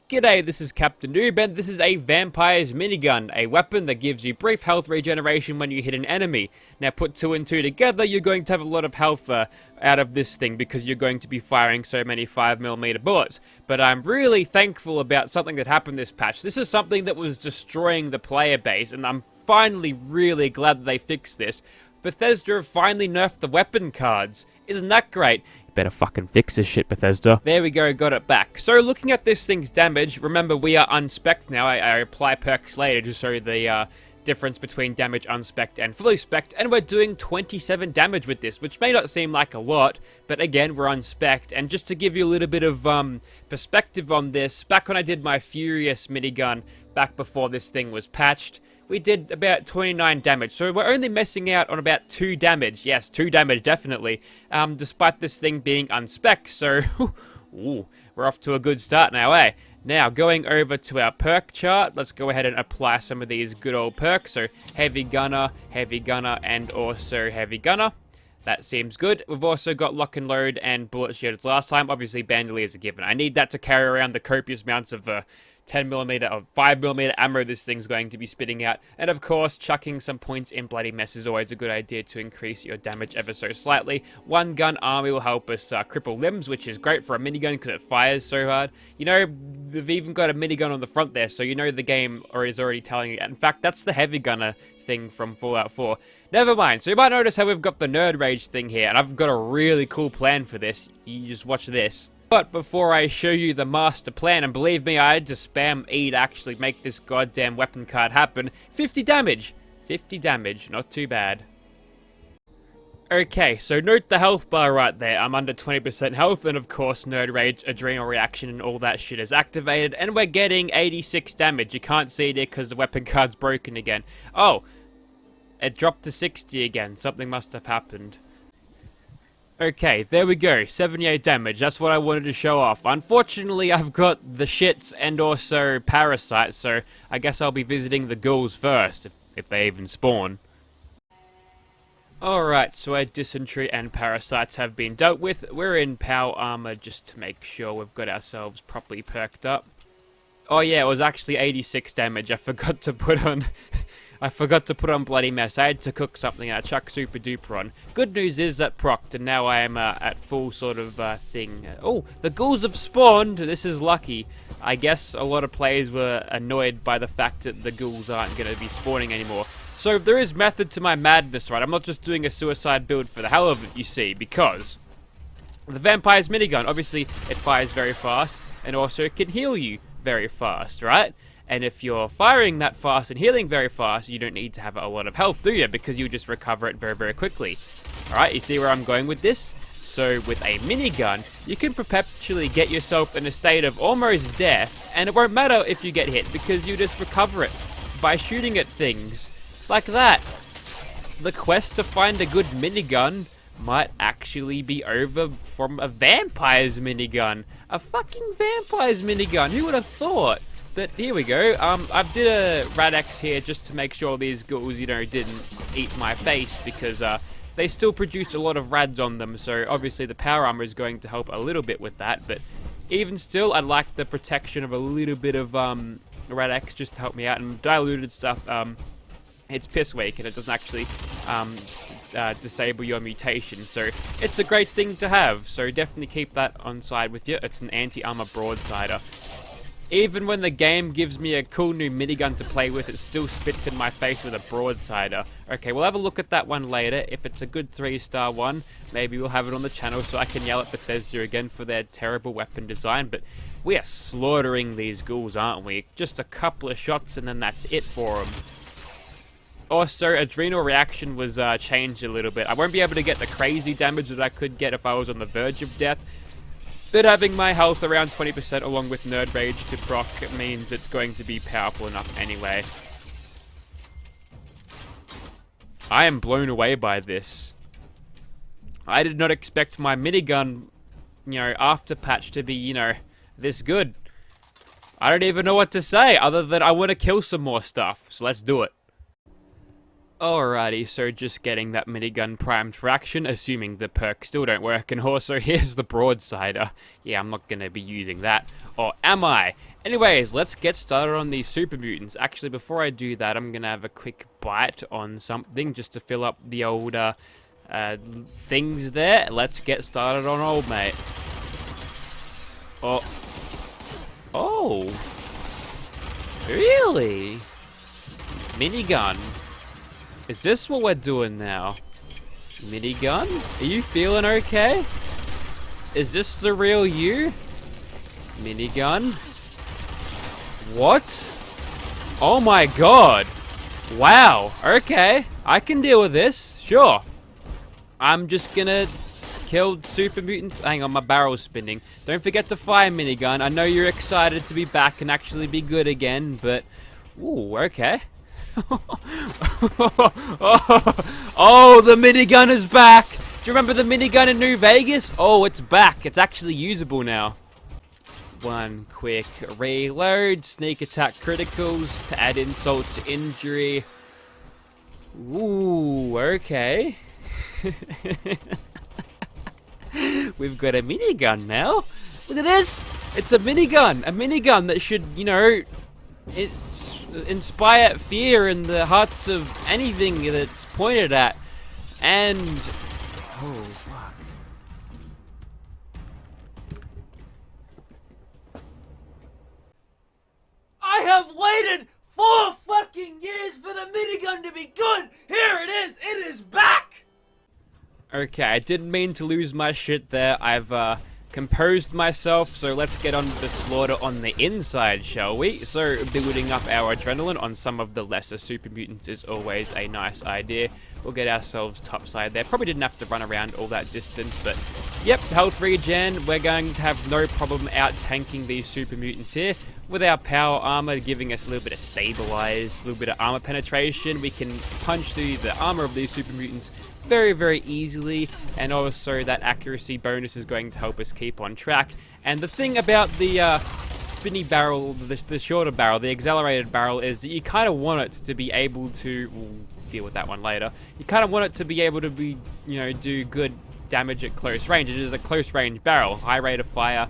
G'day, this is Captainoob, and this is a Vampire's Minigun, a weapon that gives you brief health regeneration when you hit an enemy. Now put two and two together, you're going to have a lot of health out of this thing because you're going to be firing so many 5mm bullets. But I'm really thankful about something that happened this patch. This is something that was destroying the player base, and I'm finally really glad that they fixed this. Bethesda have finally nerfed the weapon cards. Isn't that great? Better fucking fix this shit, Bethesda. There we go, got it back. So looking at this thing's damage, remember we are unspec'd now. I apply perks later to show the difference between damage unspec'd and fully spec'd, and we're doing 27 damage with this, which may not seem like a lot, but again, we're unspec'd. And just to give you a little bit of perspective on this, back when I did my Furious minigun, back before this thing was patched, we did about 29 damage, so we're only missing out on about 2 damage. Yes, 2 damage, definitely, despite this thing being unspec'd, so ooh, we're off to a good start now, eh? Now, going over to our perk chart, let's go ahead and apply some of these good old perks. So, Heavy Gunner, and also Heavy Gunner. That seems good. We've also got Lock and Load and Bullet Shields last time. Obviously, Bandolier is a given. I need that to carry around the copious amounts of 10mm or 5mm ammo this thing's going to be spitting out. And of course, chucking some points in Bloody Mess is always a good idea to increase your damage ever so slightly. One gun army will help us cripple limbs, which is great for a minigun because it fires so hard. You know, they've even got a minigun on the front there, so you know the game is already telling you. In fact, that's the Heavy Gunner thing from Fallout 4. Never mind, so you might notice how we've got the Nerd Rage thing here, and I've got a really cool plan for this. You just watch this. But before I show you the master plan, and believe me, I had to spam E to actually make this goddamn weapon card happen, 50 damage! 50 damage, not too bad. Okay, so note the health bar right there. I'm under 20% health, and of course, Nerd Rage, Adrenal Reaction, and all that shit is activated, and we're getting 86 damage. You can't see it because the weapon card's broken again. Oh, it dropped to 60 again. Something must have happened. Okay, there we go, 78 damage, that's what I wanted to show off. Unfortunately, I've got the shits and also parasites, so I guess I'll be visiting the ghouls first, if they even spawn. Alright, so our dysentery and parasites have been dealt with. We're in power armor just to make sure we've got ourselves properly perked up. Oh yeah, it was actually 86 damage, I forgot to put on... I forgot to put on Bloody Mess. I had to cook something and I chucked Super Duper on. Good news is that procced, and now I am at full sort of thing. Oh, the ghouls have spawned! This is lucky. I guess a lot of players were annoyed by the fact that the ghouls aren't going to be spawning anymore. So there is method to my madness, right? I'm not just doing a suicide build for the hell of it, you see, because the Vampire's Minigun, obviously, it fires very fast, and also it can heal you very fast, right? And if you're firing that fast and healing very fast, you don't need to have a lot of health, do you? Because you just recover it very, very quickly. Alright, you see where I'm going with this? So with a minigun, you can perpetually get yourself in a state of almost death, and it won't matter if you get hit, because you just recover it by shooting at things. Like that. The quest to find a good minigun might actually be over from a Vampire's Minigun. A fucking Vampire's Minigun, who would have thought? But here we go. I've did a Rad-X here just to make sure these ghouls, you know, didn't eat my face, because they still produce a lot of rads on them, so obviously the power armor is going to help a little bit with that, but even still, I'd like the protection of a little bit of Rad-X just to help me out, and diluted stuff, it's piss weak, and it doesn't actually disable your mutation, so it's a great thing to have, so definitely keep that on side with you. It's an anti-armor broadsider. Even when the game gives me a cool new minigun to play with, it still spits in my face with a broadsider. Okay, we'll have a look at that one later. If it's a good 3-star one, maybe we'll have it on the channel so I can yell at Bethesda again for their terrible weapon design. But we are slaughtering these ghouls, aren't we? Just a couple of shots and then that's it for them. Also, Adrenal Reaction was changed a little bit. I won't be able to get the crazy damage that I could get if I was on the verge of death. But having my health around 20% along with Nerd Rage to proc means it's going to be powerful enough anyway. I am blown away by this. I did not expect my minigun, you know, after patch to be, you know, this good. I don't even know what to say other than I want to kill some more stuff, so let's do it. Alrighty, so just getting that minigun primed for action, assuming the perks still don't work, and also here's the broadsider. Yeah, I'm not going to be using that. Or am I? Anyways, let's get started on these super mutants. Actually, before I do that, I'm gonna have a quick bite on something just to fill up the old things there. Let's get started on old mate. Oh. Oh. Really? Minigun. Is this what we're doing now? Minigun? Are you feeling okay? Is this the real you? Minigun? What? Oh my god. Wow. Okay. I can deal with this. Sure. I'm just gonna kill super mutants. Hang on, my barrel's spinning. Don't forget to fire Minigun. I know you're excited to be back and actually be good again, but... Ooh, okay. Oh, the minigun is back! Do you remember the minigun in New Vegas? Oh, it's back. It's actually usable now. One quick reload, sneak attack criticals to add insult to injury. Ooh, okay. We've got a minigun now. Look at this! It's a minigun that should, you know, inspire fear in the hearts of anything that's pointed at. And oh fuck. I have waited 4 fucking years for the minigun to be good. Here it is. It is back. Okay, I didn't mean to lose my shit there. I've composed myself, so let's get on to the slaughter on the inside, shall we? So, building up our adrenaline on some of the lesser super mutants is always a nice idea. We'll get ourselves topside there. Probably didn't have to run around all that distance, but yep, health regen. We're going to have no problem out-tanking these super mutants here. With our power armor giving us a little bit of stabilize, a little bit of armor penetration, we can punch through the armor of these super mutants very, very easily, and also that accuracy bonus is going to help us keep on track. And the thing about the spinny barrel, the shorter barrel, the accelerated barrel, is that you kind of want it to be able to, we'll deal with that one later, you kind of want it to be able to be, you know, do good damage at close range. It is a close range barrel, high rate of fire,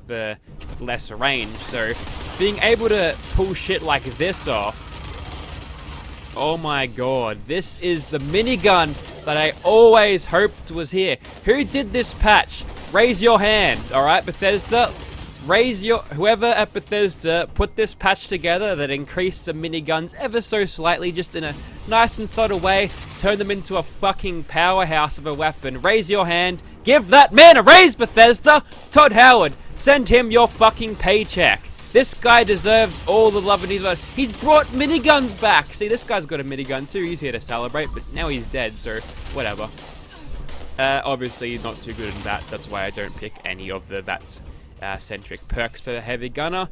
for lesser range, so being able to pull shit like this off, oh my god, this is the minigun that I always hoped was here. Who did this patch? Raise your hand, alright, Bethesda? Whoever at Bethesda put this patch together that increased the miniguns ever so slightly, just in a nice and subtle way, turn them into a fucking powerhouse of a weapon. Raise your hand. Give that man a raise, Bethesda! Todd Howard, send him your fucking paycheck. This guy deserves all the love and he's brought miniguns back. See, this guy's got a minigun too. He's here to celebrate, but now he's dead, so whatever. Obviously not too good in VATS. That's why I don't pick any of the VATS centric perks for Heavy Gunner.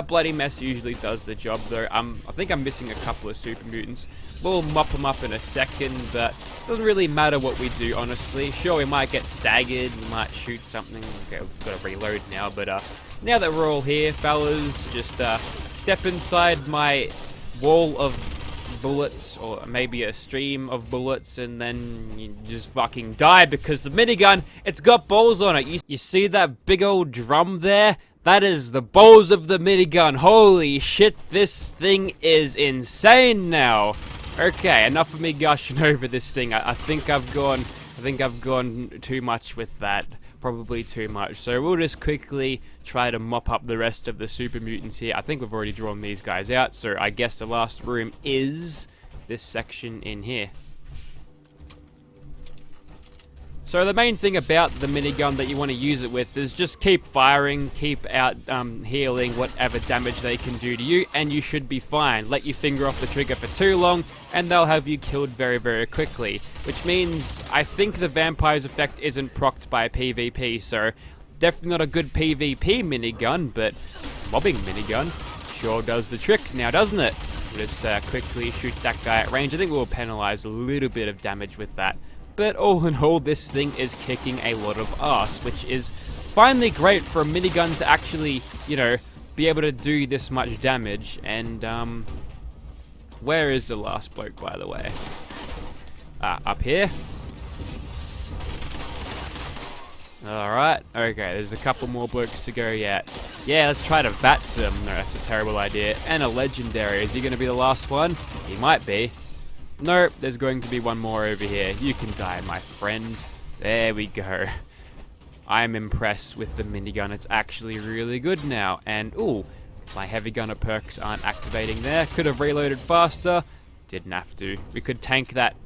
Bloody Mess usually does the job though. I think I'm missing a couple of super mutants. We'll mop them up in a second, but it doesn't really matter what we do, honestly. Sure, we might get staggered, we might shoot something. Okay, we've got to reload now, but now that we're all here, fellas, just step inside my wall of bullets, or maybe a stream of bullets, and then you just fucking die, because the minigun, it's got balls on it. You see that big old drum there? That is the balls of the minigun. Holy shit, this thing is insane now. Okay, enough of me gushing over this thing. I think I've gone too much with that. Probably too much. So we'll just quickly try to mop up the rest of the super mutants here. I think we've already drawn these guys out, so I guess the last room is this section in here. So the main thing about the minigun that you want to use it with is just keep firing, keep out healing whatever damage they can do to you, and you should be fine. Let your finger off the trigger for too long, and they'll have you killed very, very quickly. Which means I think the Vampire's effect isn't procced by PvP, so definitely not a good PvP minigun, but mobbing minigun sure does the trick now, doesn't it? We'll just quickly shoot that guy at range. I think we'll penalize a little bit of damage with that. But all in all, this thing is kicking a lot of ass, which is finally great for a minigun to actually, you know, be able to do this much damage. And, where is the last bloke, by the way? Up here. Alright, okay, there's a couple more blokes to go yet. Yeah, let's try to VATS him. No, that's a terrible idea. And a legendary. Is he going to be the last one? He might be. Nope, there's going to be one more over here. You can die, my friend. There we go. I'm impressed with the minigun. It's actually really good now. And, ooh, my heavy gunner perks aren't activating there. Could have reloaded faster. Didn't have to. We could tank that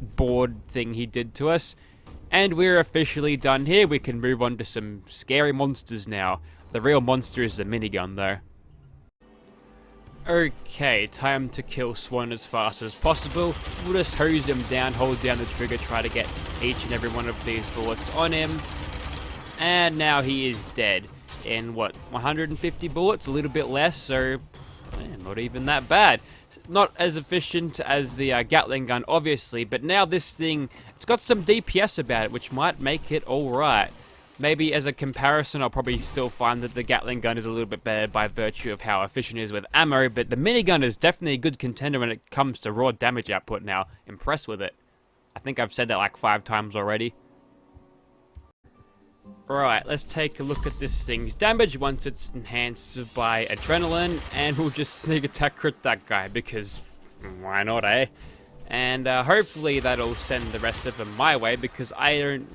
board thing he did to us. And we're officially done here. We can move on to some scary monsters now. The real monster is the minigun, though. Okay, time to kill Swan as fast as possible. We'll just hose him down, hold down the trigger, try to get each and every one of these bullets on him. And now he is dead. In, what, 150 bullets? A little bit less, so not even that bad. Not as efficient as the Gatling gun, obviously, but now this thing, it's got some DPS about it, which might make it alright. Maybe as a comparison, I'll probably still find that the Gatling gun is a little bit better by virtue of how efficient it is with ammo, but the minigun is definitely a good contender when it comes to raw damage output now. Impressed with it. I think I've said that like 5 times already. Right, let's take a look at this thing's damage once it's enhanced by adrenaline, and we'll just sneak attack crit that guy, because why not, eh? And hopefully that'll send the rest of them my way, because I'm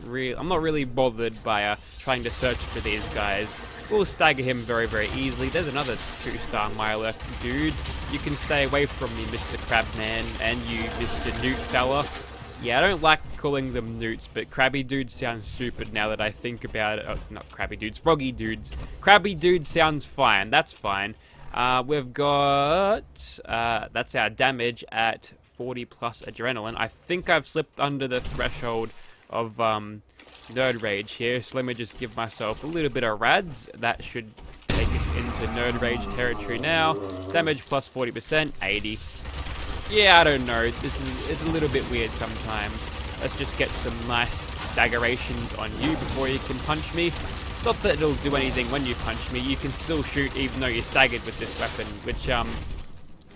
not really bothered by trying to search for these guys. We'll stagger him very, very easily. There's another 2-star Mirelurk dude. You can stay away from me, Mr. Crabman, and you, Mr. Newt fella. Yeah, I don't like calling them newts, but crabby dudes sound stupid now that I think about it. Oh, not crabby dudes, froggy dudes. Crabby dude sounds fine, that's fine. We've got, that's our damage at 40 plus adrenaline. I think I've slipped under the threshold of Nerd Rage here, so let me just give myself a little bit of rads. That should take us into Nerd Rage territory now. Damage plus 40%, 80. Yeah, I don't know. It's a little bit weird sometimes. Let's just get some nice staggerations on you before you can punch me. Not that it'll do anything when you punch me. You can still shoot even though you're staggered with this weapon, which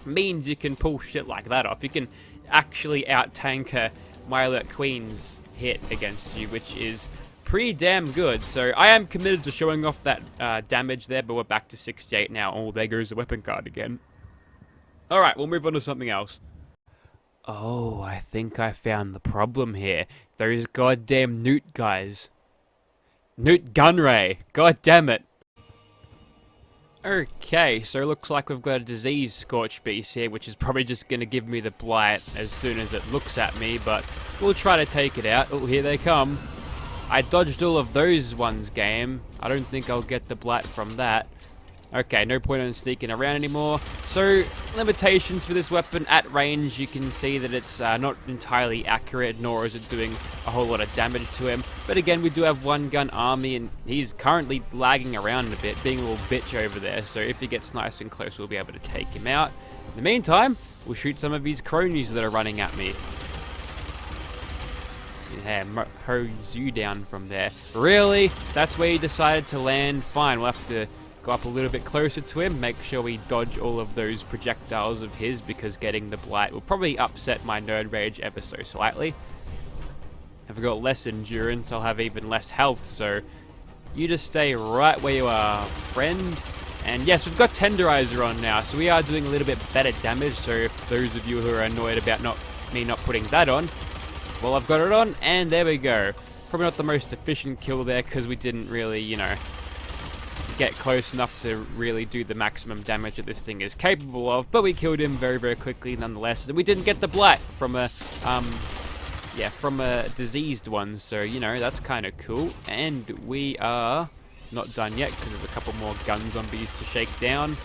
means you can pull shit like that off. You can actually out-tank a Mirelurk Queen's hit against you, which is pretty damn good. So I am committed to showing off that damage there, but we're back to 68 now. Oh, there goes the weapon card again. Alright, we'll move on to something else. Oh, I think I found the problem here. Those goddamn Newt guys. Newt Gunray. God damn it. Okay, so it looks like we've got a disease Scorch Beast here, which is probably just going to give me the blight as soon as it looks at me, but we'll try to take it out. Oh, here they come. I dodged all of those ones, game. I don't think I'll get the blight from that. Okay, no point in sneaking around anymore. So, limitations for this weapon. At range, you can see that it's not entirely accurate, nor is it doing a whole lot of damage to him. But again, we do have one gun army, and he's currently lagging around a bit, being a little bitch over there. So if he gets nice and close, we'll be able to take him out. In the meantime, we'll shoot some of these cronies that are running at me. Yeah, hose you down from there. Really? That's where you decided to land? Fine, we'll have to go up a little bit closer to him, make sure we dodge all of those projectiles of his, because getting the blight will probably upset my Nerd Rage ever so slightly. If I've got less endurance, I'll have even less health, so you just stay right where you are, friend. And yes, we've got Tenderizer on now, so we are doing a little bit better damage, so if those of you who are annoyed about me not putting that on, well, I've got it on, and there we go. Probably not the most efficient kill there, because we didn't really, you know, get close enough to really do the maximum damage that this thing is capable of, but we killed him very, very quickly nonetheless. And we didn't get the blight from a diseased one, so you know, that's kind of cool. And we are not done yet because there's a couple more gun zombies to shake down.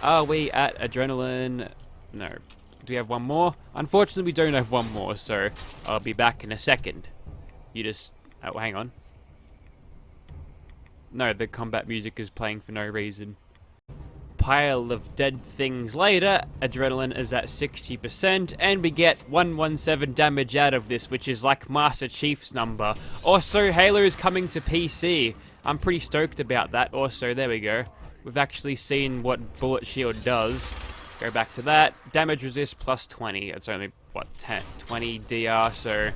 Are we at adrenaline? No. Do we have one more? Unfortunately, we don't have one more, so I'll be back in a second. You just, oh, hang on. No, the combat music is playing for no reason. Pile of dead things later, adrenaline is at 60%, and we get 117 damage out of this, which is like Master Chief's number. Also, Halo is coming to PC. I'm pretty stoked about that. Also, there we go. We've actually seen what Bullet Shield does. Go back to that. Damage resist plus 20. It's only, what, 20 DR, so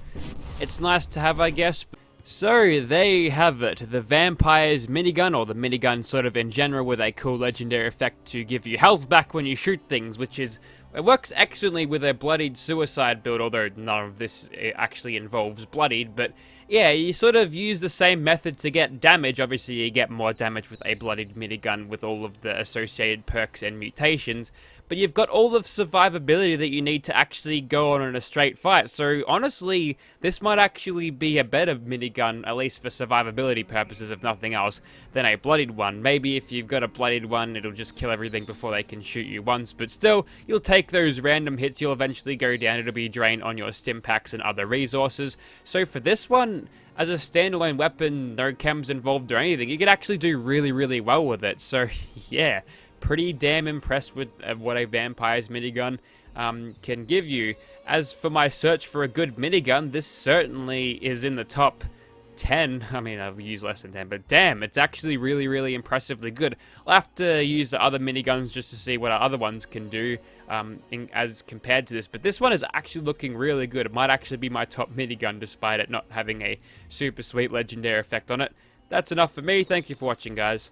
it's nice to have, I guess. So, there you have it, the Vampire's Minigun, or the Minigun sort of in general, with a cool legendary effect to give you health back when you shoot things, which is, it works excellently with a bloodied suicide build, although none of this actually involves bloodied, but yeah, you sort of use the same method to get damage. Obviously, you get more damage with a bloodied minigun with all of the associated perks and mutations, but you've got all the survivability that you need to actually go on in a straight fight. So honestly, this might actually be a better minigun, at least for survivability purposes, if nothing else, than a bloodied one. Maybe if you've got a bloodied one, it'll just kill everything before they can shoot you once, but still, you'll take those random hits, you'll eventually go down, it'll be drained on your stim packs and other resources. So for this one, as a standalone weapon, no chems involved or anything, you could actually do really, really well with it. So yeah, pretty damn impressed with what a Vampire's Minigun can give you. As for my search for a good minigun, this certainly is in the top 10. I mean, I've used less than 10, but damn, it's actually really, really impressively good. I'll have to use the other miniguns just to see what our other ones can do as compared to this, but this one is actually looking really good. It might actually be my top minigun despite it not having a super sweet legendary effect on it. That's enough for me. Thank you for watching, guys.